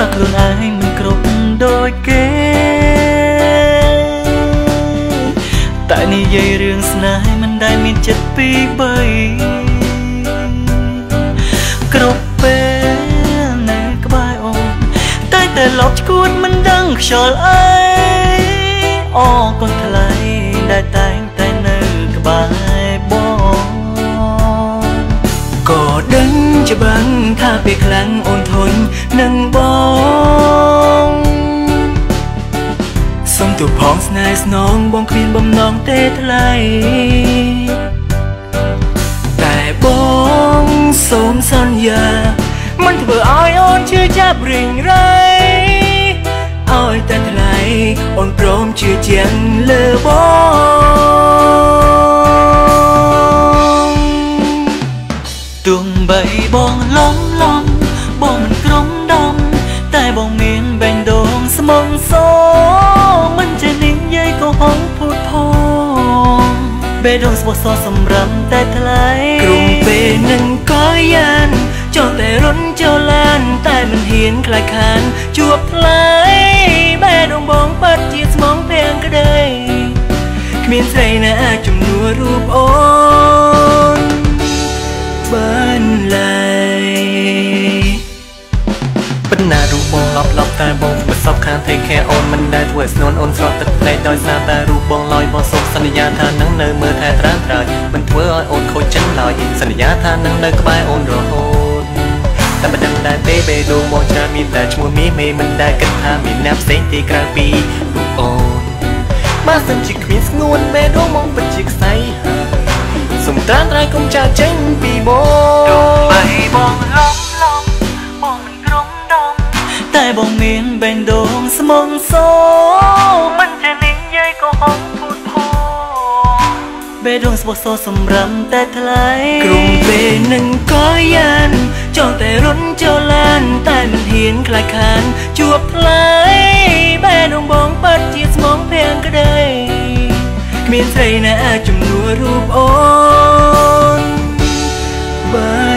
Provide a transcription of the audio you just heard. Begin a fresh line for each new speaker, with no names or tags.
ថាខ្លួនឯងមិនគ្រប់ដូចគេតែនិយាយរឿងស្នេហ៍មិនដែលមានចិត្តពីរបីគ្រប់ពេលនៅក្បែរអូនតែលប់ឈួតមិនដឹងខ្យល់អីអរគុណថ្លៃដែលតែងតែនៅក្បែរបងក៏ដឹងច្បាស់ថាពេលខ្លាំងអូនធន់នឹងបងសុំទូផងស្នេហ៍ស្នងបងគ្មានបំណងទេថ្លៃតែបងសូមសន្យាមិនធ្វើឲ្យអូនជឿចាប់រៀងរៃឲ្យតែថ្លៃអូនព្រមជឿជាក់លើបងទោះបីបងលំបងមិនក្រុមដំតែបងមានបែងដងស្មងសមិនចេះនិយាយកុហកភូតផងបេះដូងស្បោះសសម្រាប់តែថ្លៃក្រុមពេលនឹងក៏យ៉ានចង់តែរុនចូលឡានតែមិនហ៊ានខ្លាចខានជួបថ្លៃបេះដូងបងបាត់ជាស្មងភាំងក្ដីគ្មានស្រីណាអាចជំនួសរូបអូនបានឡើយបណ្ណារូបបងឡប់តែបងមិនសពខានទេខែអូនមិនដែលធ្វើស្នូនអូនស្រត់ទឹកភ្នែកដោយសារតែរូបបងឡើយបងសូមសន្យាថានឹងនៅមើលថែត្រានត្រើយមិនធ្វើឲ្យអូនខូចចិត្តឡើយសន្យាថានឹងនៅក្បែរអូនរហូតតែមិនដឹងដែរទេបេះដូងមកច្រើនមានតែឈ្មោះមីមេមិនដែលគិតថាមានអ្នកផ្សេងទីក្រៅពីរូបអូនបើសិនជាគ្មានស្ងួនបេះដូងមកពិតជាខ្សែសុំត្រានត្រើយកុំចាចេញពីបងទោះបីបងឡំបងមិនក្រុមដំតែបងមានបែងដងស្មងសមិនចេះនិយាយកុហកភូតផងបេះដូងស្បោះសសម្រាប់តែថ្លៃក្រុមពេលនឹងក៏យ៉ានចង់តែរុនចូលឡានតែមិនហ៊ានខ្លាចខានជួបថ្លៃបេះដូងបងបាត់ជាស្មងភាំងក្ដីគ្មានស្រីណាអាចជំនួសរូបអូនបាន